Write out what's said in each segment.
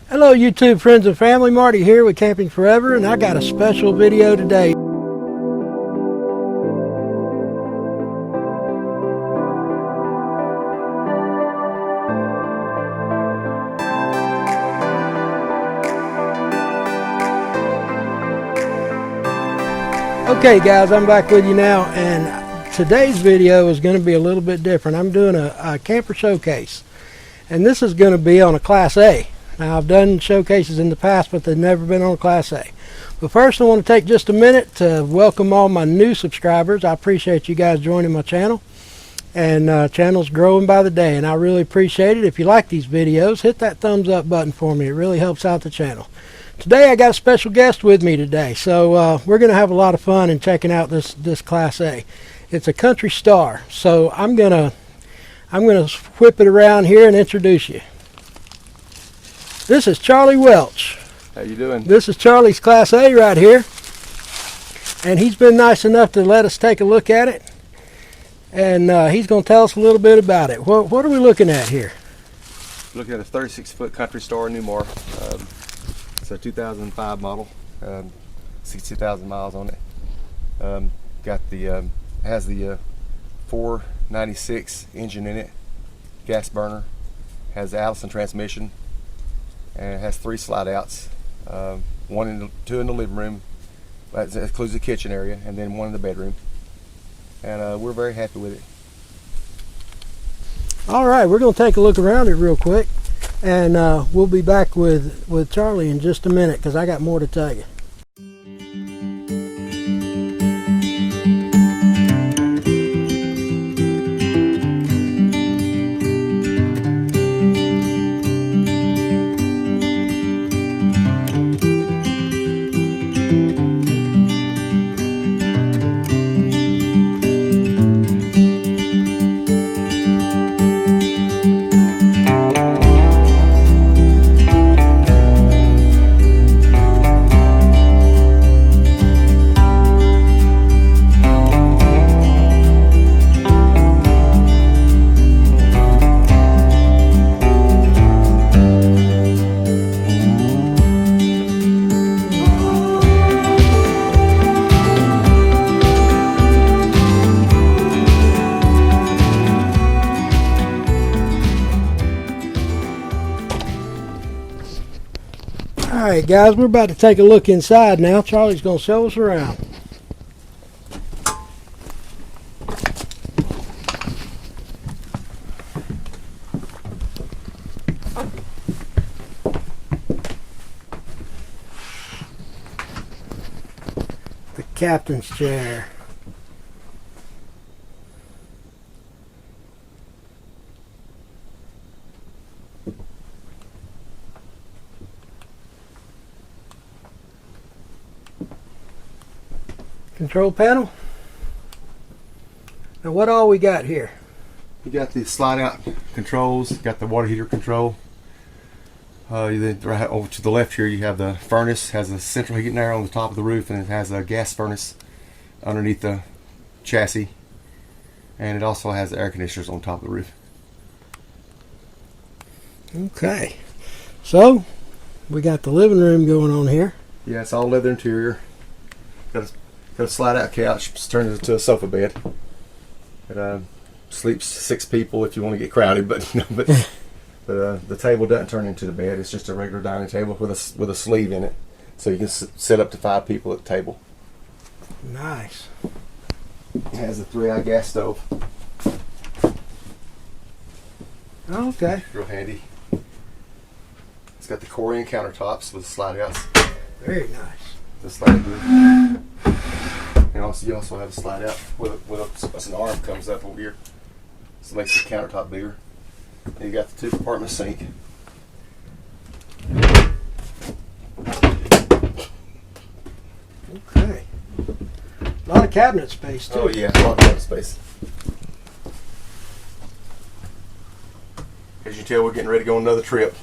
Hello YouTube friends and family, Marty here with Camping Forever, and I got a special video today. Okay guys, I'm back with you now, and today's video is going to be a little bit different. I'm doing a camper showcase, and this is going to be on a Class A. Now, I've done showcases in the past, but they've never been on a Class A. But first, I want to take just a minute to welcome all my new subscribers. I appreciate you guys joining my channel. And channel's growing by the day, and I really appreciate it. If you like these videos, hit that thumbs up button for me. It really helps out the channel. Today, I got a special guest with me today. So we're going to have a lot of fun in checking out this Class A. It's a country star. So I'm gonna whip it around here and introduce you. This is Charlie Welch. How you doing? This is Charlie's Class A right here. And he's been nice enough to let us take a look at it. And he's going to tell us a little bit about it. What are we looking at here? Looking at a 36-foot country star Newmar. It's a 2005 model. 60,000 miles on it. Has the 496 engine in it. Gas burner. Has the Allison transmission. And it has 3 slide outs, two in the living room, that includes the kitchen area, and then 1 in the bedroom. And we're very happy with it. All right, we're going to take a look around it real quick, and we'll be back with Charlie in just a minute, because I got more to tell you. Alright guys, we're about to take a look inside now. Charlie's going to show us around. The captain's chair. Control panel. Now what all we got here? You got the slide out controls, got the water heater control. Then right over to the left here you have the furnace, has a central heating air on the top of the roof, and it has a gas furnace underneath the chassis. And it also has the air conditioners on top of the roof. Okay. So we got the living room going on here. Yeah, it's all leather interior. Got a slide out couch, just turn it into a sofa bed. It sleeps 6 people if you want to get crowded, but the table doesn't turn into the bed. It's just a regular dining table with a sleeve in it, so you can sit up to 5 people at the table. Nice. It has a 3-eye gas stove. Okay. Real handy. It's got the Corian countertops with slide outs. Very nice. The slide good. And you also have a slide out with an arm comes up over here, so it makes the countertop bigger. And you got the 2-compartment sink. Okay. A lot of cabinet space too. Oh yeah, a lot of cabinet space. As you can tell, we're getting ready to go on another trip.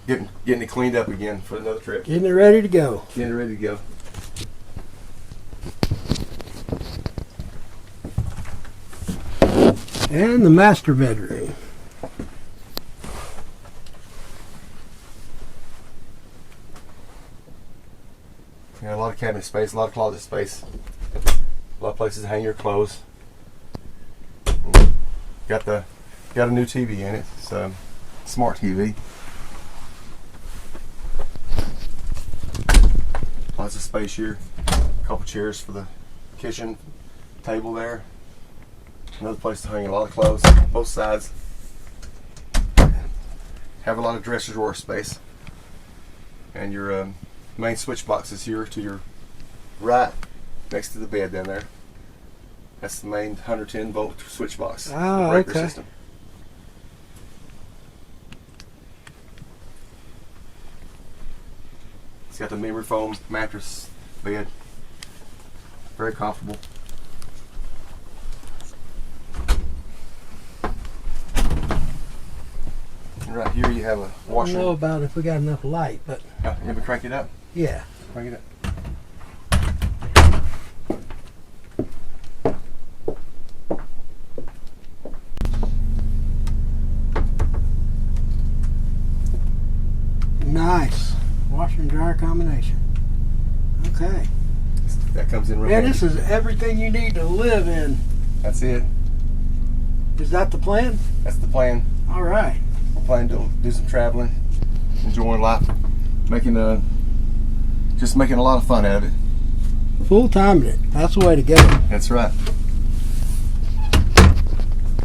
Getting it cleaned up again for another trip. Getting it ready to go. Getting it ready to go. And the master bedroom. Yeah, a lot of cabinet space, a lot of closet space, a lot of places to hang your clothes. Got a new TV in it. It's a smart TV. Lots of space here. A couple chairs for the kitchen table there. Another place to hang a lot of clothes, both sides. Have a lot of dresser drawer space. And your main switch box is here to your right, next to the bed down there. That's the main 110 volt switch box. Ah, breaker okay. system. It's got the memory foam mattress bed. Very comfortable. And right here you have a I washer. don't know about if we got enough light, but You ever crank it up? yeah. Crank it up. Nice. Washer and dryer combination. Okay. That comes in real Man, handy. this is everything you need to live in. That's it. Is that the plan? That's the plan. All right. We're planning to do some traveling, enjoying life, just making a lot of fun out of it. Full timing it. That's the way to go. That's right.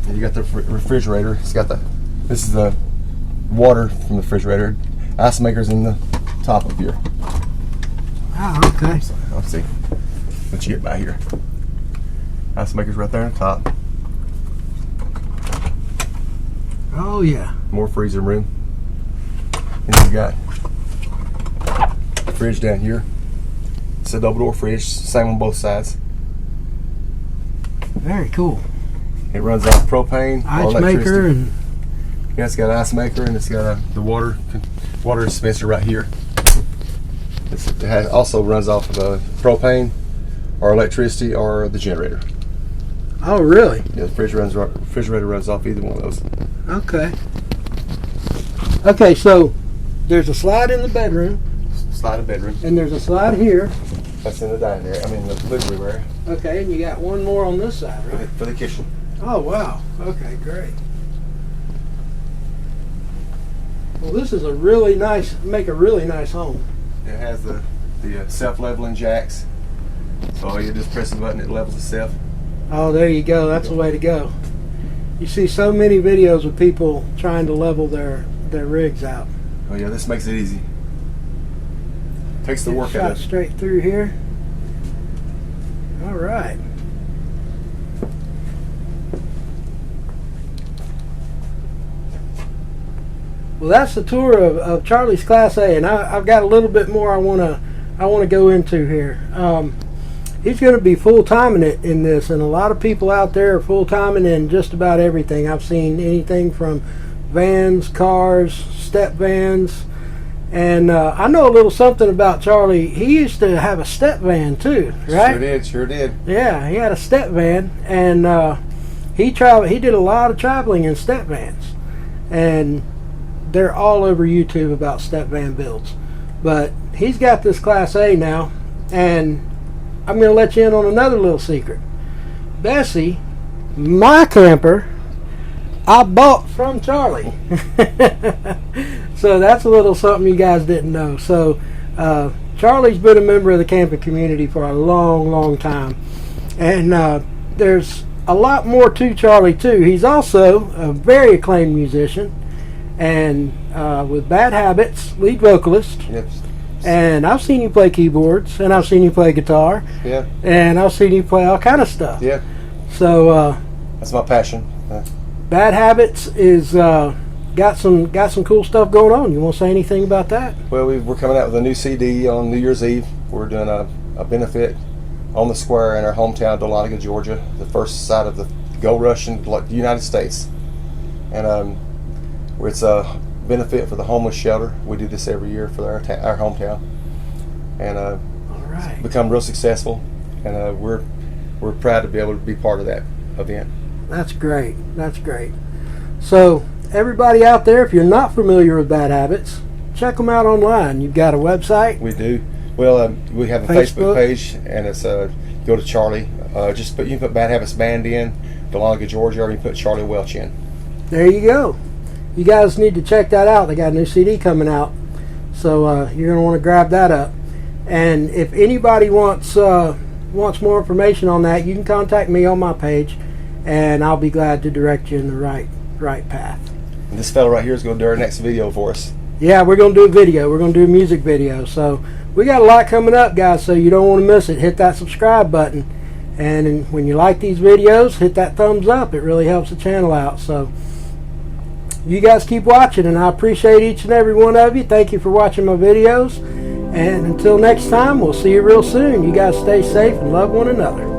And you got the refrigerator. This is the water from the refrigerator. Ice maker's in the top of here. Ah, okay. So, let's see what you get by here. Ice maker's right there on the top. Oh yeah. More freezer room. And you got the fridge down here. It's a double door fridge, same on both sides. Very cool. It runs off propane or Ice electricity. maker and Yeah, it's got an ice maker and it's got the water dispenser right here. It also runs off of propane or electricity or the generator. oh really? Yeah, the refrigerator runs off either one of those. Okay. Okay, so there's a slide in the bedroom Slide in bedroom. and there's a slide here. That's in the dining area. I mean the living room area Okay, and you got one more on this side, right? for the kitchen. Oh wow. Okay, great. Well, this is make a really nice home. It has the self-leveling jacks. So all you just press the button, it levels itself. Oh, there you go. That's the way to go. You see so many videos of people trying to level their rigs out. Oh yeah, this makes it easy. Takes the Get work shot out of it. straight through here. All right. Well, that's the tour of Charlie's Class A, and I've got a little bit more I want to go into here. He's going to be full-timing it in this, and a lot of people out there are full-timing in just about everything. I've seen anything from vans, cars, step vans, and I know a little something about Charlie. He used to have a step van too, right? Sure did. Yeah, he had a step van, and he did a lot of traveling in step vans, and they're all over YouTube about step van builds. But he's got this Class A now, and I'm going to let you in on another little secret. Bessie, my camper, I bought from Charlie. So that's a little something you guys didn't know. So Charlie's been a member of the camping community for a long, long time. And there's a lot more to Charlie too. He's also a very acclaimed musician, and with Bad Habits, lead vocalist. Yep. And I've seen you play keyboards, and I've seen you play guitar, Yeah. and I've seen you play all kind of stuff. Yeah. So That's my passion. Bad Habits is got some cool stuff going on. You want to say anything about that? Well, we're coming out with a new CD on New Year's Eve. We're doing a benefit on the square in our hometown, Dahlonega, Georgia, the first site of the gold rush in the United States. And it's a benefit for the homeless shelter. We do this every year for our hometown, and All right. become real successful. And we're proud to be able to be part of that event. That's great. That's great. So everybody out there, if you're not familiar with Bad Habits, check them out online. You've got a website. We do Well, we have a Facebook? Facebook page, and it's go to Charlie. You can put Bad Habits Band in, Dahlonega, Georgia, or you can put Charlie Welch in. There you go. You guys need to check that out. They got a new CD coming out, so you're going to want to grab that up. And if anybody wants more information on that, you can contact me on my page, and I'll be glad to direct you in the right path. And this fellow right here is going to do our next video for us. Yeah, we're going to do a video. We're going to do a music video. So we got a lot coming up, guys, so you don't want to miss it. Hit that subscribe button. And when you like these videos, hit that thumbs up. It really helps the channel out. So you guys keep watching, and I appreciate each and every one of you. Thank you for watching my videos. And until next time, we'll see you real soon. You guys stay safe and love one another.